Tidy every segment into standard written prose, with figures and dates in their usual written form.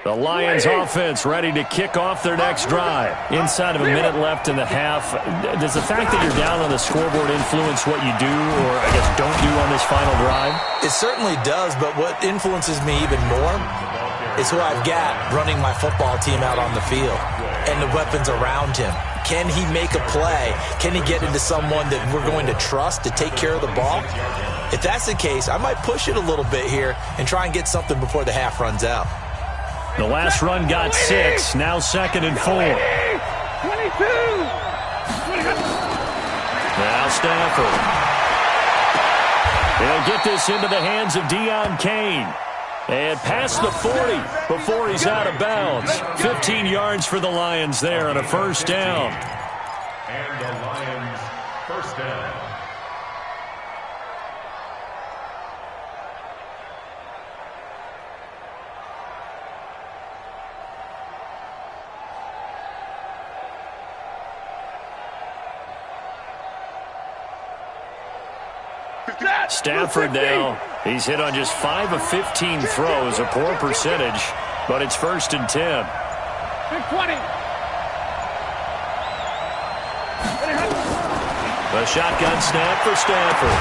The Lions offense ready to kick off their next drive. Inside of a minute left in the half, does the fact that you're down on the scoreboard influence what you do, or I guess don't do on this final drive? It certainly does, but what influences me even more is who I've got running my football team out on the field and the weapons around him. Can he make a play? Can he get into someone that we're going to trust to take care of the ball? If that's the case, I might push it a little bit here and try and get something before the half runs out. The last run got 6, now 2nd and 4. 22. Now Stafford. He'll get this into the hands of Deion Kane. And past the 40 before he's out of bounds. 15 yards for the Lions there on a first down. And the Lions first down. Stafford now, he's hit on just 5 of 15 throws, a poor percentage, but it's 1st and 10. Big 20. The shotgun snap for Stafford.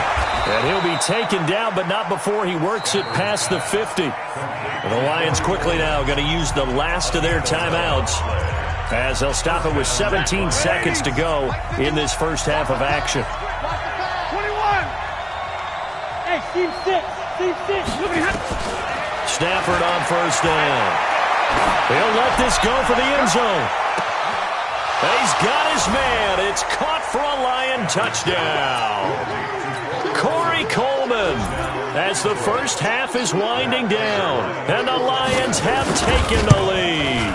And he'll be taken down, but not before he works it past the 50. And the Lions quickly now going to use the last of their timeouts, as they'll stop it with 17 seconds to go in this first half of action. 21. Hey, Steve 6. Stafford on first down. He'll let this go for the end zone. He's got his man. It's caught for a Lion touchdown. Corey Coleman, as the first half is winding down, and the Lions have taken the lead.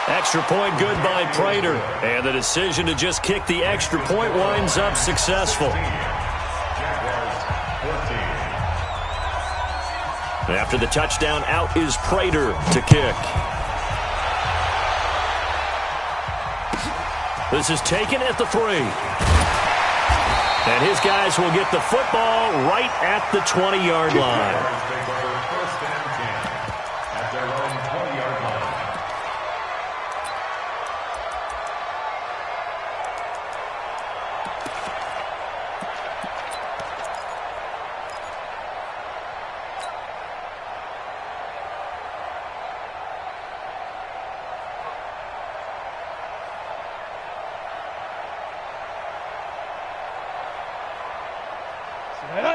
Extra point good by Prater, and the decision to just kick the extra point winds up successful. After the touchdown, out is Prater to kick. This is taken at the 3. And his guys will get the football right at the 20-yard line. First and 10 at their own 20-yard line.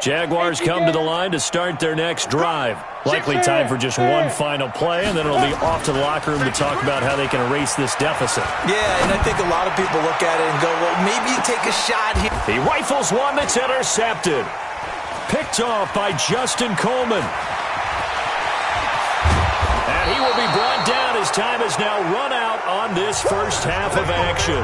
Jaguars come to the line to start their next drive. Likely time for just one final play, and then it'll be off to the locker room to talk about how they can erase this deficit. Yeah, and I think a lot of people look at it and go, well, maybe you take a shot here. He rifles one that's intercepted. Picked off by Justin Coleman. And he will be brought down as time has now run out on this first half of action.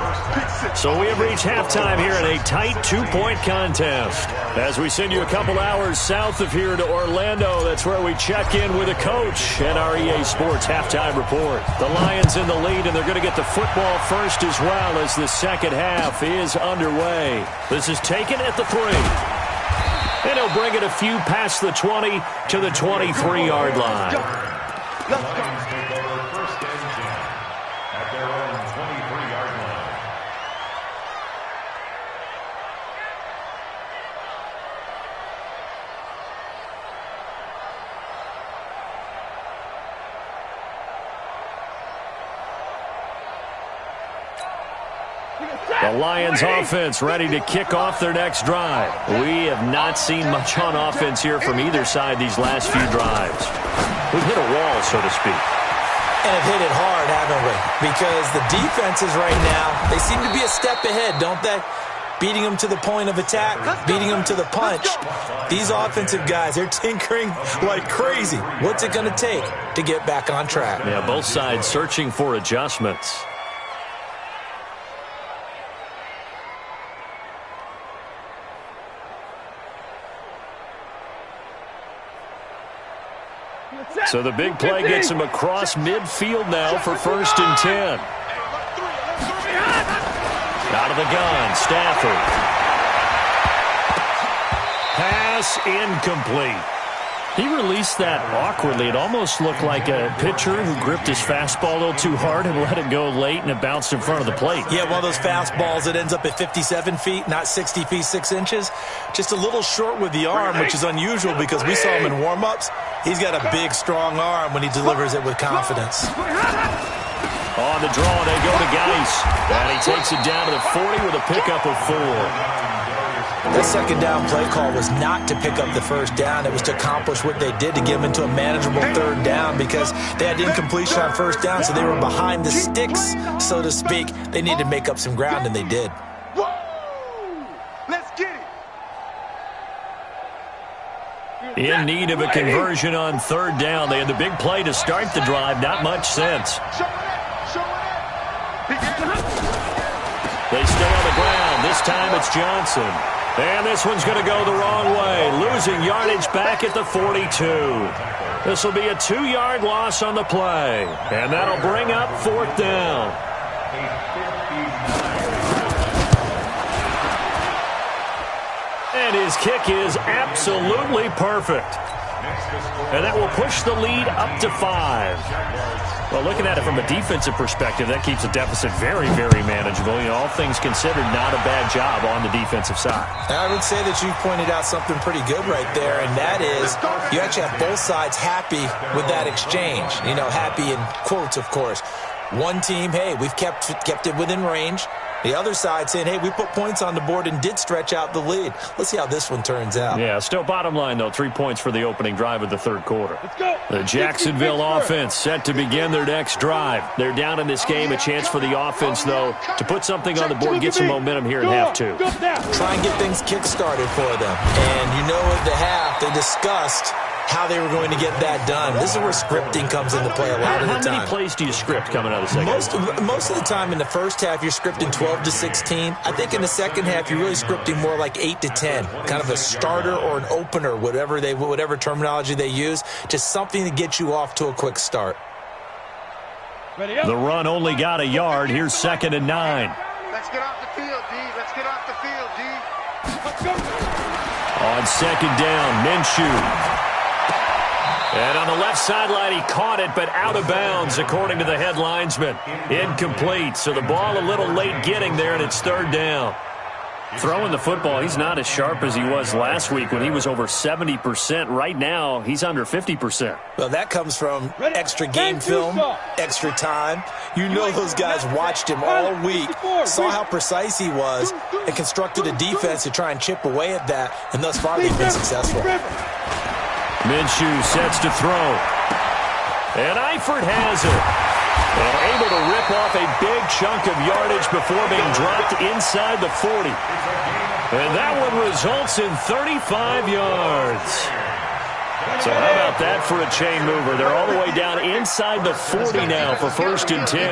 So we have reached halftime here in a tight 2-point contest. As we send you a couple hours south of here to Orlando, that's where we check in with a coach and our EA Sports halftime report. The Lions in the lead, and they're going to get the football first as well as the second half is underway. This is taken at the 3. And he'll bring it a few past the 20 to the 23-yard line. Lions take over first and 10 at their own 23-yard line. The Lions offense ready to kick off their next drive. We have not seen much on offense here from either side these last few drives. We've hit a wall, so to speak. And have hit it hard, haven't we? Because the defenses right now, they seem to be a step ahead, don't they? Beating them to the point of attack, beating them to the punch. These offensive guys, they're tinkering like crazy. What's it going to take to get back on track? Yeah, both sides searching for adjustments. So the big play gets him across midfield now for first and 10. Out of the gun, Stafford. Pass incomplete. He released that awkwardly. It almost looked like a pitcher who gripped his fastball a little too hard and let it go late, and it bounced in front of the plate. Yeah, one of those fastballs that ends up at 57 feet, not 60 feet, 6 inches. Just a little short with the arm, which is unusual because we saw him in warm-ups. He's got a big, strong arm when he delivers it with confidence. On the draw, they go to Geis. And he takes it down to the 40 with a pickup of 4. That second down play call was not to pick up the first down. It was to accomplish what they did, to get them into a manageable third down, because they had incompletion on first down, so they were behind the sticks, so to speak. They needed to make up some ground, and they did. Let's get it. In need of a conversion on third down. They had the big play to start the drive. Not much sense. They stay on the ground. This time it's Johnson. And this one's going to go the wrong way. Losing yardage back at the 42. This will be a 2-yard loss on the play. And that'll bring up fourth down. And his kick is absolutely perfect. And that will push the lead up to 5. Well, looking at it from a defensive perspective, that keeps the deficit very, very manageable. You know, all things considered, not a bad job on the defensive side. I would say that you pointed out something pretty good right there, and that is you actually have both sides happy with that exchange. You know, happy in quotes, of course. One team, hey, we've kept it within range. The other side saying, hey, we put points on the board and did stretch out the lead. Let's see how this one turns out. Yeah, still bottom line, though, 3 points for the opening drive of the third quarter. Let's go. The Jacksonville offense set to begin their next drive. They're down in this game. A chance for the offense, though, to put something on the board, get some momentum here in half 2. Try and get things kick-started for them. And you know, at the half, they discussed how they were going to get that done. This is where scripting comes into play a lot of the time. How many plays do you script coming out of the second? Most of the time in the first half, you're scripting 12 to 16. I think in the second half, you're really scripting more like 8 to 10. Kind of a starter or an opener, whatever terminology they use. Just something to get you off to a quick start. The run only got a yard. Here's 2nd and 9. Let's get off the field, D. Let's get off the field, D. Let's go. On 2nd down, Minshew. And on the left sideline, he caught it, but out of bounds, according to the head linesman. Incomplete, so the ball a little late getting there, and it's 3rd down. Throwing the football, he's not as sharp as he was last week when he was over 70%. Right now, he's under 50%. Well, that comes from extra game film, extra time. You know those guys watched him all week, saw how precise he was, and constructed a defense to try and chip away at that, and thus far they've been successful. Minshew sets to throw. And Eifert has it. And able to rip off a big chunk of yardage before being dropped inside the 40. And that one results in 35 yards. So how about that for a chain mover? They're all the way down inside the 40 now for 1st and 10.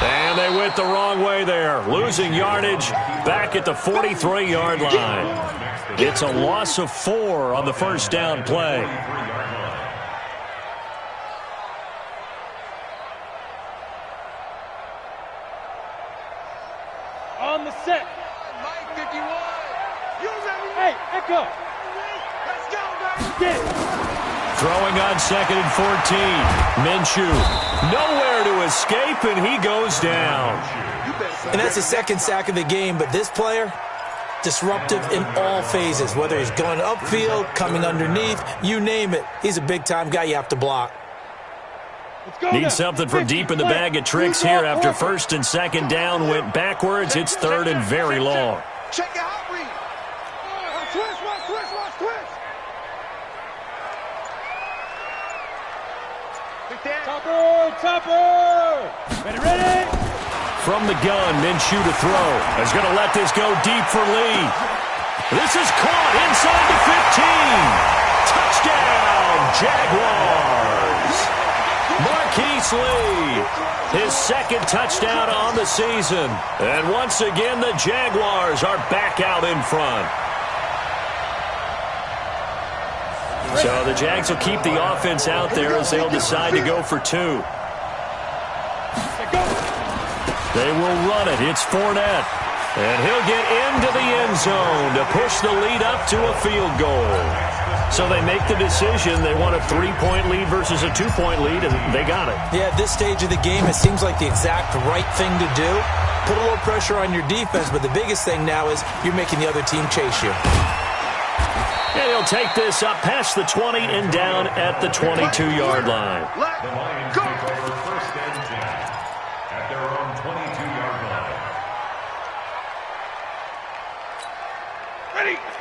And they went the wrong way there. Losing yardage back at the 43-yard line. It's a loss of 4 on the first down play. On the set. Mike 51. You ready? Hey, Echo. Let's go, baby. Get it. Throwing on 2nd and 14. Minshew nowhere to escape, and he goes down. And that's the 2nd sack of the game, but this player, disruptive in all phases, whether he's going upfield, coming underneath, you name it. He's a big-time guy you have to block. Need something from deep in the bag of tricks here after 1st and 2nd down went backwards. It's 3rd and very long. Check it out, read. Twist. Topper. Ready. From the gun, Minshew to throw. He's going to let this go deep for Lee. This is caught inside the 15. Touchdown, Jaguars. Marquise Lee, his 2nd touchdown on the season. And once again, the Jaguars are back out in front. So the Jags will keep the offense out there as they'll decide to go for 2. They will run it. It's Fournette. And he'll get into the end zone to push the lead up to a field goal. So they make the decision. They want a 3-point lead versus a 2-point lead, and they got it. Yeah, at this stage of the game, it seems like the exact right thing to do. Put a little pressure on your defense, but the biggest thing now is you're making the other team chase you. And he'll take this up past the 20 and down at the 22-yard line. The Lions take over first and 10 at their own 22-yard line.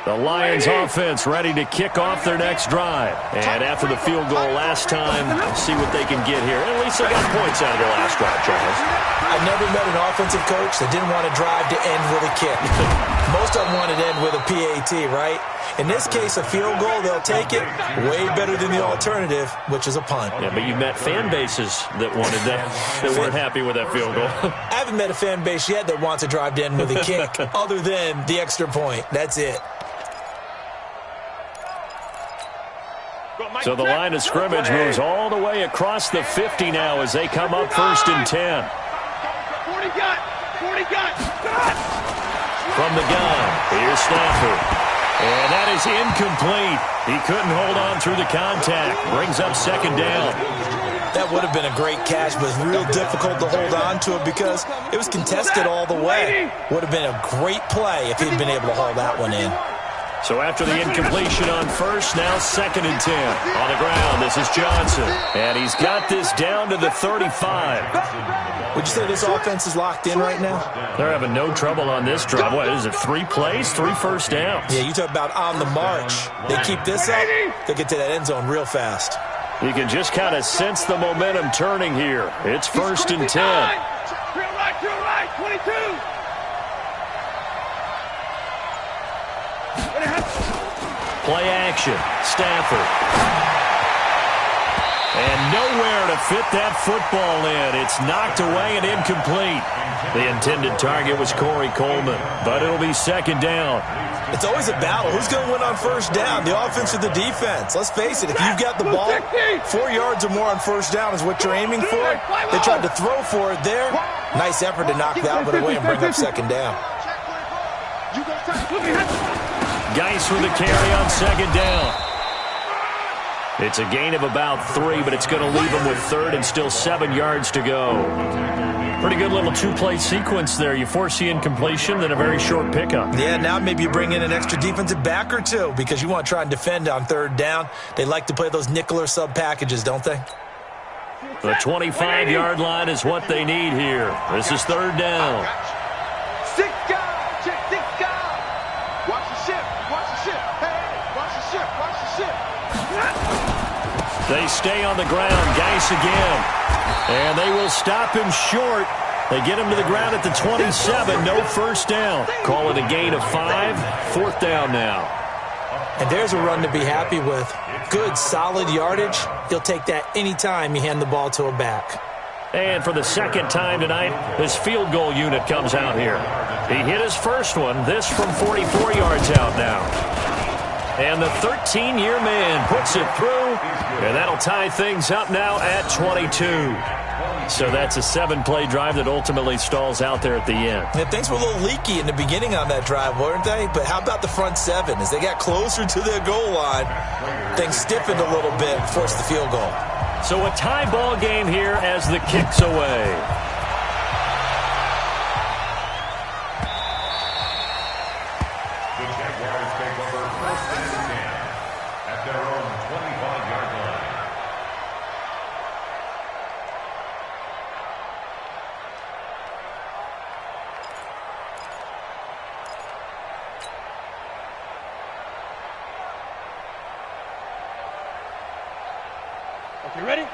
The Lions offense ready to kick off their next drive. And after the field goal last time, see what they can get here. At least they got points out of their last drive, Charles. I've never met an offensive coach that didn't want to drive to end with a kick. Most of them want to end with a PAT, right? In this case, a field goal, they'll take it. Way better than the alternative, which is a punt. Yeah, but you met fan bases that wanted that, that weren't happy with that field goal. I haven't met a fan base yet that wants to drive to end with a kick other than the extra point. That's it. So the line of scrimmage moves all the way across the 50 now as they come up first and 10. 40 got. From the gun, here's Stafford. And that is incomplete. He couldn't hold on through the contact. Brings up second down. That would have been a great catch, but it's real difficult to hold on to it because it was contested all the way. Would have been a great play if he'd been able to haul that one in. So after the incompletion on first, now second and 10. On the ground, this is Johnson. And he's got this down to the 35. Would you say this offense is locked in right now? They're having no trouble on this drive. What is it, 3 plays, 3 first downs? Yeah, you talk about on the march. They keep this up, they'll get to that end zone real fast. You can just kind of sense the momentum turning here. It's first and 10. Drill right, 22. Play action. Stafford. And nowhere to fit that football in. It's knocked away and incomplete. The intended target was Corey Coleman, but it'll be second down. It's always a battle. Who's going to win on first down, the offense or the defense? Let's face it, if you've got the ball, 4 yards or more on first down is what you're aiming for. They tried to throw for it there. Nice effort to knock that one away and bring up second down. Geis with the carry on second down. It's a gain of about 3, but it's going to leave him with third and still 7 yards to go. Pretty good little 2-play sequence there. You force the incompletion, then a very short pickup. Yeah, now maybe you bring in an extra defensive back or two because you want to try and defend on third down. They like to play those nickel or sub packages, don't they? The 25-yard line is what they need here. This is third down. 6 guys, check 6 guys. Watch the ship. Hey, watch the ship. They stay on the ground. Geis again. And they will stop him short. They get him to the ground at the 27. No first down. Call it a gain of 5. 4th down now. And there's a run to be happy with. Good, solid yardage. He'll take that anytime you hand the ball to a back. And for the second time tonight, his field goal unit comes out here. He hit his first one, this from 44 yards out now. And the 13-year man puts it through, and that'll tie things up now at 22. So that's a 7-play drive that ultimately stalls out there at the end. Yeah, things were a little leaky in the beginning on that drive, weren't they? But how about the front 7? As they got closer to their goal line, things stiffened a little bit and forced the field goal. So a tie ball game here as the kick's away.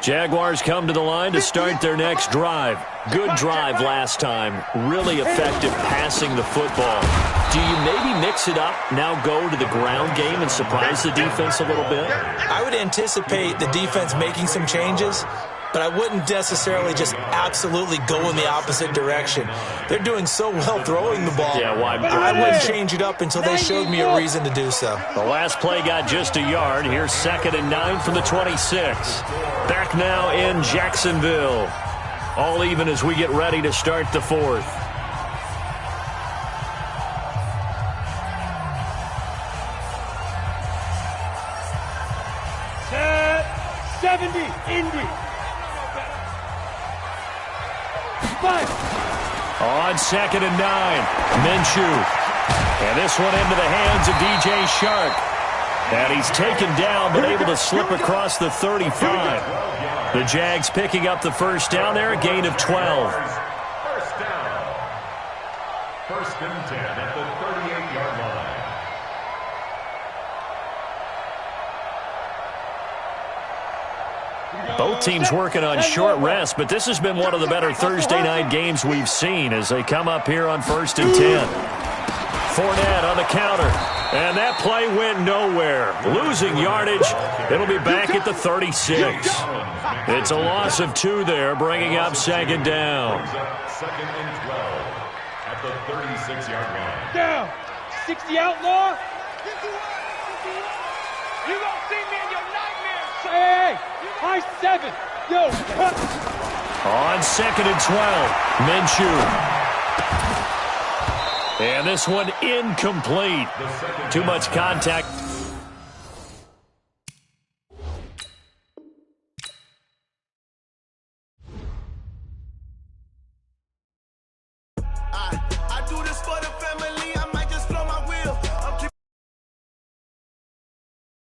Jaguars come to the line to start their next drive. Good drive last time. Really effective passing the football. Do you maybe mix it up, now go to the ground game and surprise the defense a little bit? I would anticipate the defense making some changes, but I wouldn't necessarily just absolutely go in the opposite direction. They're doing so well throwing the ball. Yeah, why? I wouldn't change it up until they showed me a reason to do so. The last play got just a yard. Here's 2nd and 9 from the 26. Back now in Jacksonville. All even as we get ready to start the 4th. Indy. Five. On 2nd and 9, Minshew. And this one into the hands of DJ Shark. And he's taken down, but able to slip across the 35. The Jags picking up the first down there, a gain of 12. First down. First and 10 at the 38-yard line. Both teams working on short rest, but this has been one of the better Thursday night games we've seen as they come up here on 1st and 10. Fournette on the counter, and that play went nowhere. Losing yardage, it'll be back at the 36. It's a loss of 2 there, bringing up 2nd down. 2nd and 12 at the 36-yard line. Down. 60 outlaw. You gonna see me in your nightmares. Hey, high 7. Yo, cut. On 2nd and 12, Minshew. And this one incomplete. Too much contact. I do this for the